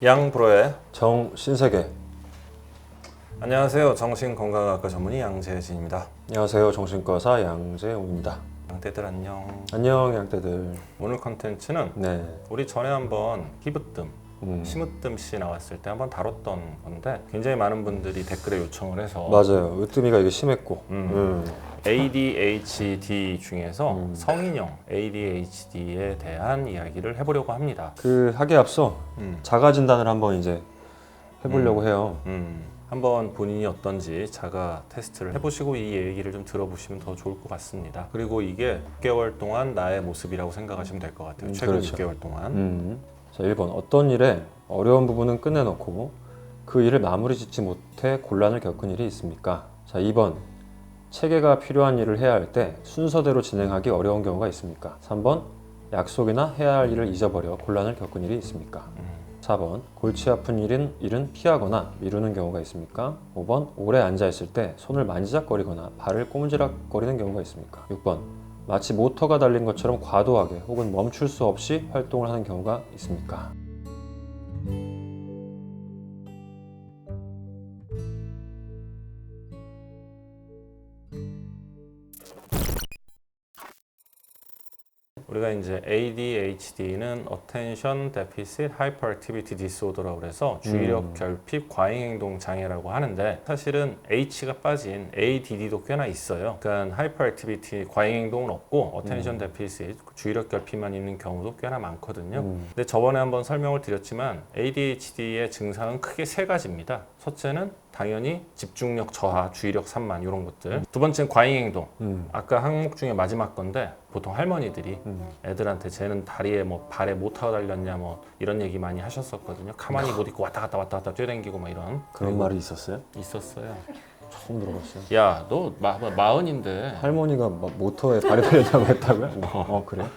양브로의 정신세계. 안녕하세요. 정신건강학과 전문의 양재진입니다. 안녕하세요. 정신과사 양재웅입니다. 양떼들 안녕. 안녕 양떼들. 오늘 컨텐츠는 네. 우리 전에 한번 피부뜸, 심으뜸씨 나왔을 때 한번 다뤘던 건데 굉장히 많은 분들이 댓글에 요청을 해서 맞아요. 으뜸이가 이게 심했고. ADHD 중에서 성인형 ADHD에 대한 이야기를 해보려고 합니다. 그 하기에 앞서 자가 진단을 한번 이제 해보려고 해요. 한번 본인이 어떤지 자가 테스트를 해보시고 이 얘기를 좀 들어보시면 더 좋을 것 같습니다. 그리고 이게 6개월 동안 나의 모습이라고 생각하시면 될 것 같아요. 최근 그렇죠. 6개월 동안. 자, 1번. 어떤 일에 어려운 부분은 끝내놓고 그 일을 마무리 짓지 못해 곤란을 겪은 일이 있습니까? 자, 2번. 체계가 필요한 일을 해야 할 때 순서대로 진행하기 어려운 경우가 있습니까? 3번. 약속이나 해야 할 일을 잊어버려 곤란을 겪은 일이 있습니까? 4번. 골치 아픈 일은 피하거나 미루는 경우가 있습니까? 5번. 오래 앉아있을 때 손을 만지작거리거나 발을 꼬문지락거리는 경우가 있습니까? 6번. 마치 모터가 달린 것처럼 과도하게 혹은 멈출 수 없이 활동을 하는 경우가 있습니까? 우리가 이제 ADHD는 Attention Deficit Hyperactivity Disorder라고 해서 주의력 결핍 과잉행동 장애라고 하는데 사실은 H가 빠진 ADD도 꽤나 있어요. 그러니까 Hyperactivity 과잉행동은 없고 Attention Deficit 주의력 결핍만 있는 경우도 꽤나 많거든요. 근데 저번에 한번 설명을 드렸지만 ADHD의 증상은 크게 세 가지입니다. 첫째는 당연히 집중력 저하, 주의력 산만 이런 것들. 두 번째는 과잉행동. 아까 항목 중에 마지막 건데 보통 할머니들이 애들한테 쟤는 다리에 뭐 발에 모터가 달렸냐 뭐 이런 얘기 많이 하셨었거든요. 가만히 못 있고 왔다 갔다 뛰어다니고 막 이런 그런 말이 있었어요? 있었어요. 처음 들어봤어요. 야, 너 마흔인데. 할머니가 막 모터에 발이 달렸다고 했다고요? 그래요?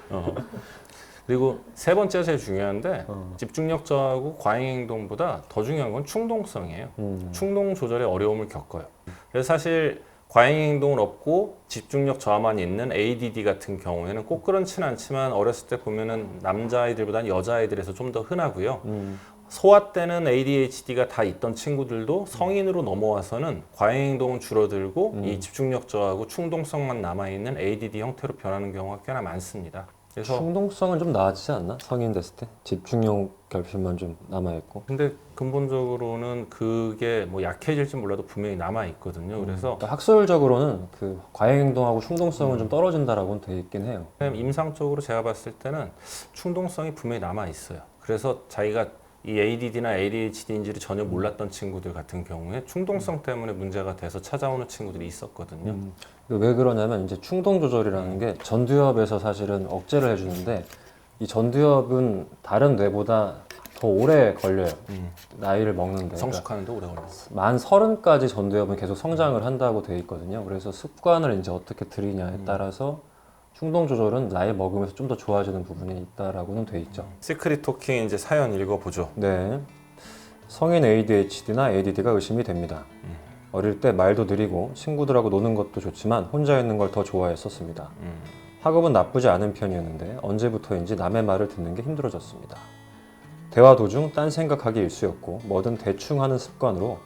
그리고 세 번째가 제일 중요한데 집중력 저하고 과잉행동보다 더 중요한 건 충동성이에요. 충동 조절에 어려움을 겪어요. 그래서 사실 과잉행동은 없고 집중력 저하만 있는 ADD 같은 경우에는 꼭 그렇진 않지만 어렸을 때 보면은 남자아이들보다는 여자아이들에서 좀 더 흔하고요. 소아 때는 ADHD가 다 있던 친구들도 성인으로 넘어와서는 과잉행동은 줄어들고 이 집중력 저하고 충동성만 남아있는 ADD 형태로 변하는 경우가 꽤나 많습니다. 그래서 충동성은 좀 나아지지 않나? 성인 됐을 때? 집중력 결핍만 좀 남아있고. 근데 근본적으로는 그게 뭐 약해질지 몰라도 분명히 남아 있거든요. 그래서 그러니까 학술적으로는 그 과잉행동하고 충동성은 좀 떨어진다라고는 돼 있긴 해요. 임상적으로 제가 봤을 때는 충동성이 분명히 남아 있어요. 그래서 자기가 이 ADD나 ADHD인지를 전혀 몰랐던 친구들 같은 경우에 충동성 때문에 문제가 돼서 찾아오는 친구들이 있었거든요. 왜 그러냐면 이제 충동 조절이라는 게 전두엽에서 사실은 억제를 해주는데 이 전두엽은 다른 뇌보다 더 오래 걸려요. 나이를 먹는데. 성숙하는데 오래 걸렸어. 만 30까지 전두엽은 계속 성장을 한다고 돼 있거든요. 그래서 습관을 이제 어떻게 들이냐에 따라서 충동 조절은 나이 먹으면서 좀 더 좋아지는 부분이 있다라고는 돼 있죠. 시크릿 토킹 이제 사연 읽어보죠. 네. 성인 ADHD나 ADD가 의심이 됩니다. 어릴 때 말도 느리고 친구들하고 노는 것도 좋지만 혼자 있는 걸 더 좋아했었습니다. 학업은 나쁘지 않은 편이었는데 언제부터인지 남의 말을 듣는 게 힘들어졌습니다. 대화 도중 딴 생각하기 일쑤였고 뭐든 대충 하는 습관으로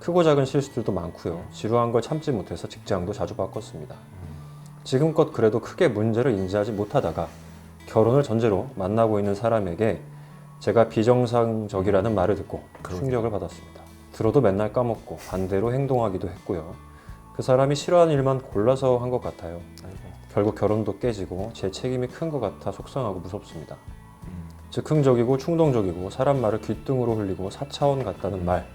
크고 작은 실수들도 많고요. 지루한 걸 참지 못해서 직장도 자주 바꿨습니다. 지금껏 그래도 크게 문제를 인지하지 못하다가 결혼을 전제로 만나고 있는 사람에게 제가 비정상적이라는 말을 듣고 충격을 받았습니다. 들어도 맨날 까먹고 반대로 행동하기도 했고요. 그 사람이 싫어하는 일만 골라서 한 것 같아요. 결국 결혼도 깨지고 제 책임이 큰 것 같아 속상하고 무섭습니다. 즉흥적이고 충동적이고 사람 말을 귓등으로 흘리고 4차원 같다는 말.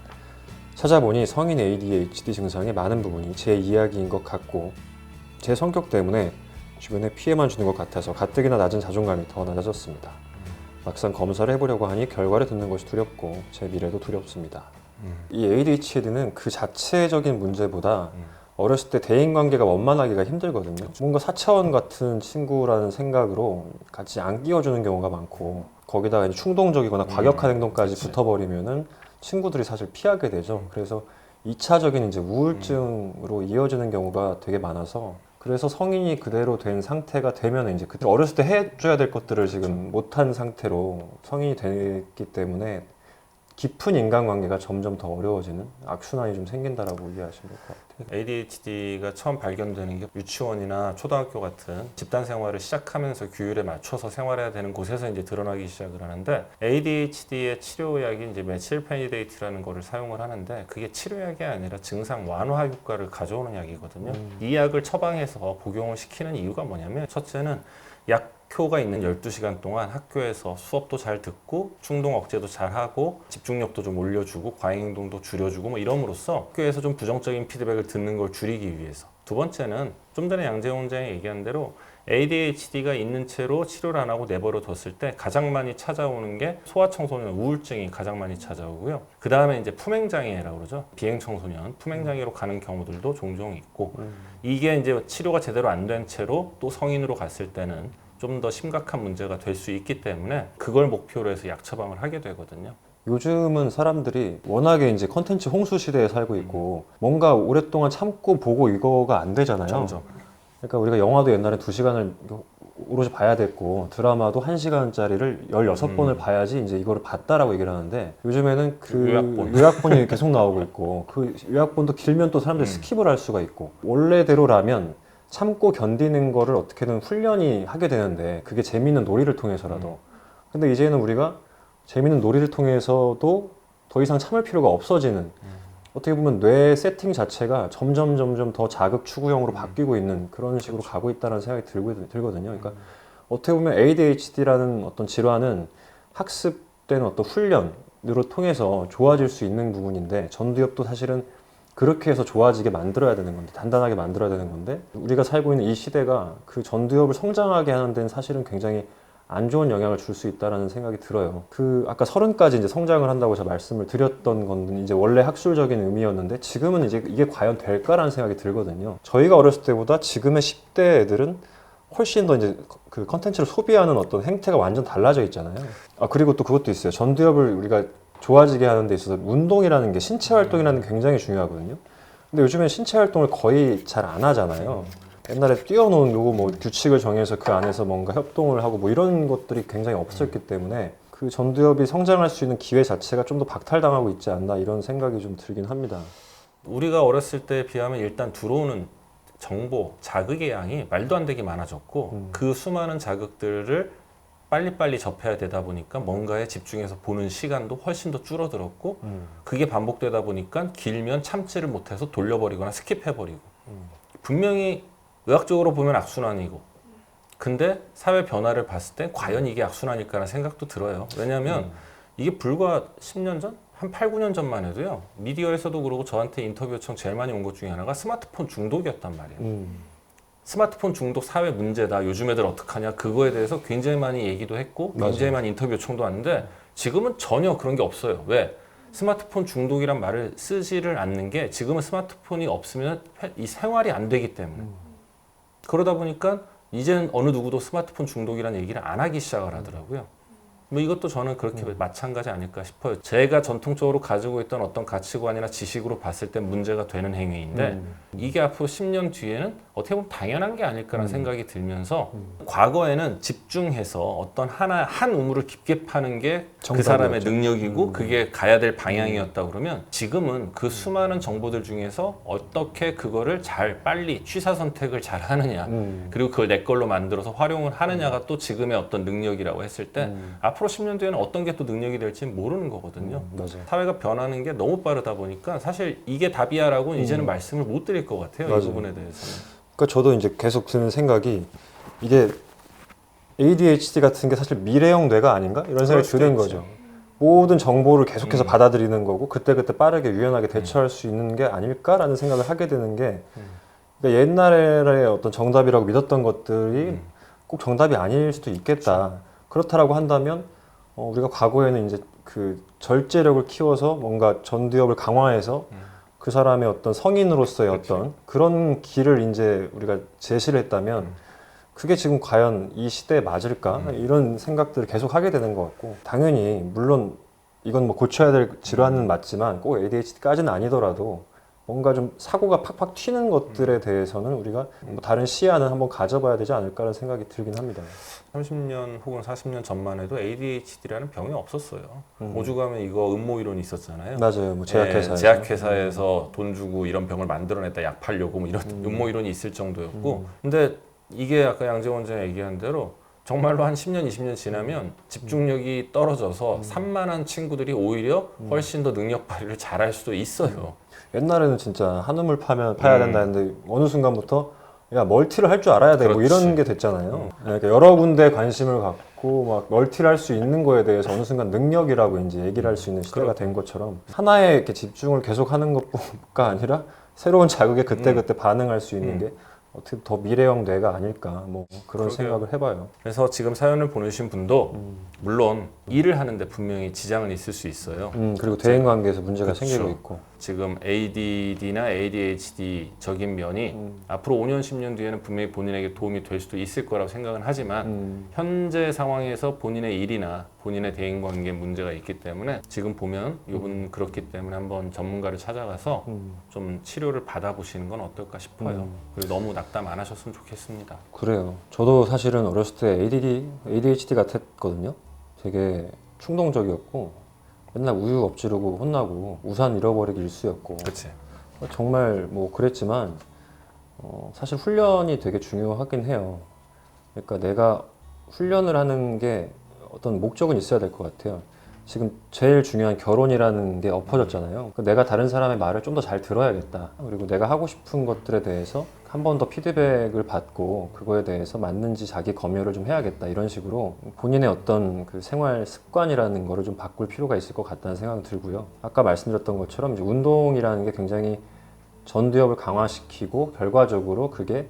찾아보니 성인 ADHD 증상의 많은 부분이 제 이야기인 것 같고 제 성격 때문에 주변에 피해만 주는 것 같아서 가뜩이나 낮은 자존감이 더 낮아졌습니다. 막상 검사를 해보려고 하니 결과를 듣는 것이 두렵고 제 미래도 두렵습니다. 이 ADHD는 그 자체적인 문제보다 어렸을 때 대인관계가 원만하기가 힘들거든요. 뭔가 4차원 같은 친구라는 생각으로 같이 안 끼워주는 경우가 많고 거기다가 이제 충동적이거나 과격한 행동까지 붙어버리면은 친구들이 사실 피하게 되죠. 그래서 2차적인 이제 우울증으로 이어지는 경우가 되게 많아서 그래서 성인이 그대로 된 상태가 되면 이제 그때 어렸을 때 해줘야 될 것들을 지금 못한 상태로 성인이 됐기 때문에 깊은 인간관계가 점점 더 어려워지는 악순환이 좀 생긴다라고 이해하시면 될 것 같아요. ADHD가 처음 발견되는 게 유치원이나 초등학교 같은 집단 생활을 시작하면서 규율에 맞춰서 생활해야 되는 곳에서 이제 드러나기 시작을 하는데 ADHD의 치료약이 이제 메칠페니데이트라는 거를 사용을 하는데 그게 치료약이 아니라 증상 완화 효과를 가져오는 약이거든요. 이 약을 처방해서 복용을 시키는 이유가 뭐냐면 첫째는 약효가 있는 12시간 동안 학교에서 수업도 잘 듣고 충동 억제도 잘 하고 집중력도 좀 올려주고 과잉 행동도 줄여주고 뭐 이럼으로써 학교에서 좀 부정적인 피드백을 듣는 걸 줄이기 위해서. 두 번째는 좀 전에 양재호 원장이 얘기한 대로 ADHD가 있는 채로 치료를 안 하고 내버려 뒀을 때 가장 많이 찾아오는 게 소아청소년 우울증이 가장 많이 찾아오고요. 그 다음에 이제 품행장애라고 그러죠. 비행청소년 품행장애로 가는 경우들도 종종 있고 이게 이제 치료가 제대로 안 된 채로 또 성인으로 갔을 때는 좀 더 심각한 문제가 될 수 있기 때문에 그걸 목표로 해서 약 처방을 하게 되거든요. 요즘은 사람들이 워낙에 이제 컨텐츠 홍수 시대에 살고 있고 뭔가 오랫동안 참고 보고 이거가 안 되잖아요. 점점. 그러니까 우리가 영화도 옛날에 2시간을 오로지 봐야 됐고 드라마도 1시간짜리를 16번을 봐야지 이제 이거를 봤다라고 얘기를 하는데 요즘에는 그 요약본이 계속 나오고 있고 그 요약본도 길면 또 사람들이 스킵을 할 수가 있고 원래대로라면 참고 견디는 거를 어떻게든 훈련이 하게 되는데 그게 재미있는 놀이를 통해서라도 근데 이제는 우리가 재미있는 놀이를 통해서도 더 이상 참을 필요가 없어지는 어떻게 보면 뇌 세팅 자체가 점점 더 자극 추구형으로 바뀌고 있는 그런 식으로 가고 있다는 생각이 들거든요. 그러니까 어떻게 보면 ADHD라는 어떤 질환은 학습된 어떤 훈련으로 통해서 좋아질 수 있는 부분인데 전두엽도 사실은 그렇게 해서 좋아지게 만들어야 되는 건데 단단하게 만들어야 되는 건데 우리가 살고 있는 이 시대가 그 전두엽을 성장하게 하는 데는 사실은 굉장히 안 좋은 영향을 줄 수 있다라는 생각이 들어요. 그 아까 30까지 이제 성장을 한다고 제가 말씀을 드렸던 건 이제 원래 학술적인 의미였는데 지금은 이제 이게 과연 될까라는 생각이 들거든요. 저희가 어렸을 때보다 지금의 10대 애들은 훨씬 더 이제 그 컨텐츠를 소비하는 어떤 행태가 완전 달라져 있잖아요. 아 그리고 또 그것도 있어요. 전두엽을 우리가 좋아지게 하는 데 있어서 운동이라는 게 신체 활동이라는 게 굉장히 중요하거든요. 근데 요즘엔 신체 활동을 거의 잘 안 하잖아요. 옛날에 뛰어놀고 뭐 규칙을 정해서 그 안에서 뭔가 협동을 하고 뭐 이런 것들이 굉장히 없었기 때문에 그 전두엽이 성장할 수 있는 기회 자체가 좀 더 박탈당하고 있지 않나 이런 생각이 좀 들긴 합니다. 우리가 어렸을 때에 비하면 일단 들어오는 정보, 자극의 양이 말도 안 되게 많아졌고 그 수많은 자극들을 빨리빨리 접해야 되다 보니까 뭔가에 집중해서 보는 시간도 훨씬 더 줄어들었고 그게 반복되다 보니까 길면 참지를 못해서 돌려버리거나 스킵해버리고 분명히 의학적으로 보면 악순환이고 근데 사회 변화를 봤을 때 과연 이게 악순환일까라는 생각도 들어요. 왜냐하면 이게 불과 10년 전? 한 8, 9년 전만 해도요. 미디어에서도 그러고 저한테 인터뷰 요청 제일 많이 온 것 중에 하나가 스마트폰 중독이었단 말이에요. 스마트폰 중독 사회 문제다. 요즘 애들 어떡하냐. 그거에 대해서 굉장히 많이 얘기도 했고 굉장히 많이 인터뷰 요청도 왔는데 지금은 전혀 그런 게 없어요. 왜? 스마트폰 중독이란 말을 쓰지를 않는 게 지금은 스마트폰이 없으면 이 생활이 안 되기 때문에 그러다 보니까 이제는 어느 누구도 스마트폰 중독이라는 얘기를 안 하기 시작을 하더라고요. 뭐 이것도 저는 그렇게 마찬가지 아닐까 싶어요. 제가 전통적으로 가지고 있던 어떤 가치관이나 지식으로 봤을 때 문제가 되는 행위인데 이게 앞으로 10년 뒤에는 어떻게 보면 당연한 게 아닐까라는 생각이 들면서 과거에는 집중해서 어떤 한 우물을 깊게 파는 게 그 사람의 능력이고 그게 가야 될 방향이었다 그러면 지금은 그 수많은 정보들 중에서 어떻게 그거를 잘 빨리 취사 선택을 잘 하느냐 그리고 그걸 내 걸로 만들어서 활용을 하느냐가 또 지금의 어떤 능력이라고 했을 때 앞으로 10년 뒤에는 어떤 게 또 능력이 될지 모르는 거거든요. 맞아요. 사회가 변하는 게 너무 빠르다 보니까 사실 이게 답이야라고 이제는 말씀을 못 드릴 것 같아요. 맞아요. 이 부분에 대해서는. 그러니까 저도 이제 계속 드는 생각이 이게 ADHD 같은 게 사실 미래형 뇌가 아닌가? 이런 생각이 드는 거죠. 모든 정보를 계속해서 받아들이는 거고 그때그때 빠르게 유연하게 대처할 수 있는 게 아닐까라는 생각을 하게 되는 게 그러니까 옛날에 어떤 정답이라고 믿었던 것들이 꼭 정답이 아닐 수도 있겠다. 그렇다라고 한다면 우리가 과거에는 이제 그 절제력을 키워서 뭔가 전두엽을 강화해서 그 사람의 어떤 성인으로서의 어떤 그런 길을 이제 우리가 제시를 했다면 그게 지금 과연 이 시대에 맞을까? 이런 생각들을 계속 하게 되는 것 같고 당연히 물론 이건 뭐 고쳐야 될 질환은 맞지만 꼭 ADHD까지는 아니더라도 뭔가 좀 사고가 팍팍 튀는 것들에 대해서는 우리가 뭐 다른 시야는 한번 가져봐야 되지 않을까라는 생각이 들긴 합니다. 30년 혹은 40년 전만 해도 ADHD라는 병이 없었어요. 오죽하면 이거 음모 이론이 있었잖아요. 맞아요. 뭐 제약회사에서. 제약회사에서 돈 주고 이런 병을 만들어냈다, 약 팔려고 뭐 이런 음모 이론이 있을 정도였고, 근데 이게 아까 양재원 원장이 얘기한 대로 정말로 한 10년, 20년 지나면 집중력이 떨어져서 산만한 친구들이 오히려 훨씬 더 능력 발휘를 잘할 수도 있어요. 옛날에는 진짜 한우물 파야 된다 했는데 어느 순간부터 야 멀티를 할 줄 알아야 돼 뭐 그렇지. 이런 게 됐잖아요. 그러니까 여러 군데 관심을 갖고 막 멀티를 할 수 있는 거에 대해서 어느 순간 능력이라고 이제 얘기를 할 수 있는 시대가 된 것처럼 하나에 이렇게 집중을 계속 하는 것뿐가 아니라 새로운 자극에 그때그때 반응할 수 있는 게 어떻게 더 미래형 뇌가 아닐까 뭐 그런 그러게요. 생각을 해봐요. 그래서 지금 사연을 보내주신 분도 물론 일을 하는데 분명히 지장은 있을 수 있어요. 그리고 대인 관계에서 문제가 그쵸. 생기고 있고. 지금 ADD나 ADHD적인 면이 앞으로 5년, 10년 뒤에는 분명히 본인에게 도움이 될 수도 있을 거라고 생각은 하지만 현재 상황에서 본인의 일이나 본인의 대인관계에 문제가 있기 때문에 지금 보면 이분 그렇기 때문에 한번 전문가를 찾아가서 좀 치료를 받아보시는 건 어떨까 싶어요. 그리고 너무 낙담 안 하셨으면 좋겠습니다. 그래요. 저도 사실은 어렸을 때 ADHD 같았거든요. 되게 충동적이었고 맨날 우유 엎지르고 혼나고 우산 잃어버리기 일쑤였고 그렇지. 정말 뭐 그랬지만 사실 훈련이 되게 중요하긴 해요. 그러니까 내가 훈련을 하는 게 어떤 목적은 있어야 될 것 같아요. 지금 제일 중요한 결혼이라는 게 엎어졌잖아요. 그러니까 내가 다른 사람의 말을 좀 더 잘 들어야겠다. 그리고 내가 하고 싶은 것들에 대해서 한 번 더 피드백을 받고 그거에 대해서 맞는지 자기 검열을 좀 해야겠다. 이런 식으로 본인의 어떤 그 생활 습관이라는 거를 좀 바꿀 필요가 있을 것 같다는 생각이 들고요. 아까 말씀드렸던 것처럼 이제 운동이라는 게 굉장히 전두엽을 강화시키고 결과적으로 그게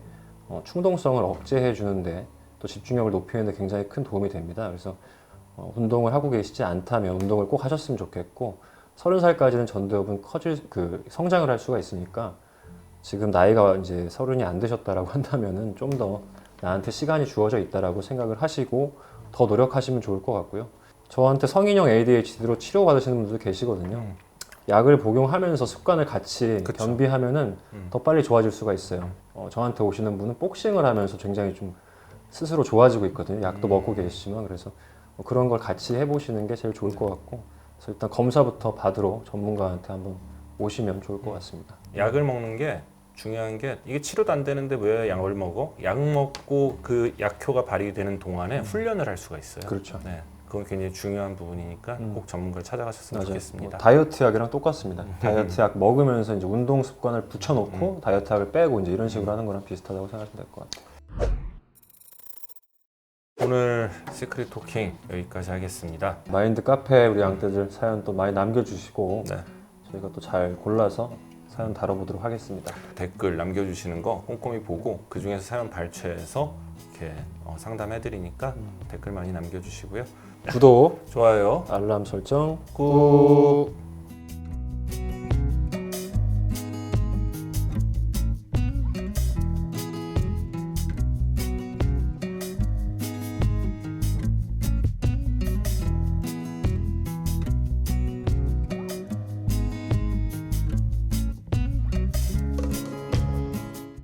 충동성을 억제해 주는데 또 집중력을 높이는 데 굉장히 큰 도움이 됩니다. 그래서 운동을 하고 계시지 않다면 운동을 꼭 하셨으면 좋겠고 30살까지는 전두엽은 성장을 할 수가 있으니까 지금 나이가 이제 30이 안 되셨다라고 한다면은 좀 더 나한테 시간이 주어져 있다라고 생각을 하시고 더 노력하시면 좋을 것 같고요. 저한테 성인형 ADHD로 치료받으시는 분들도 계시거든요. 약을 복용하면서 습관을 같이 그쵸. 겸비하면은 더 빨리 좋아질 수가 있어요. 저한테 오시는 분은 복싱을 하면서 굉장히 좀 스스로 좋아지고 있거든요. 약도 먹고 계시지만 그래서 그런 걸 같이 해보시는 게 제일 좋을 것 같고 그래서 일단 검사부터 받으러 전문가한테 한번 오시면 좋을 것 같습니다. 약을 먹는 게 중요한 게 이게 치료도 안 되는데 왜 약을 먹어? 약 먹고 그 약효가 발휘되는 동안에 훈련을 할 수가 있어요. 그렇죠. 네, 그건 굉장히 중요한 부분이니까 꼭 전문가를 찾아가셨으면 맞아요. 좋겠습니다. 다이어트 약이랑 똑같습니다. 다이어트 약 먹으면서 이제 운동 습관을 붙여놓고 다이어트 약을 빼고 이제 이런 식으로 하는 거랑 비슷하다고 생각하시면 될 것 같아요. 오늘 시크릿 토킹 여기까지 하겠습니다. 마인드 카페 우리 양떼들 사연 또 많이 남겨주시고 네, 저희가 또 잘 골라서 사연 다뤄보도록 하겠습니다. 댓글 남겨주시는 거 꼼꼼히 보고 그 중에서 사연 발췌해서 이렇게 상담해드리니까 댓글 많이 남겨주시고요. 구독, 좋아요. 알람 설정 꾹.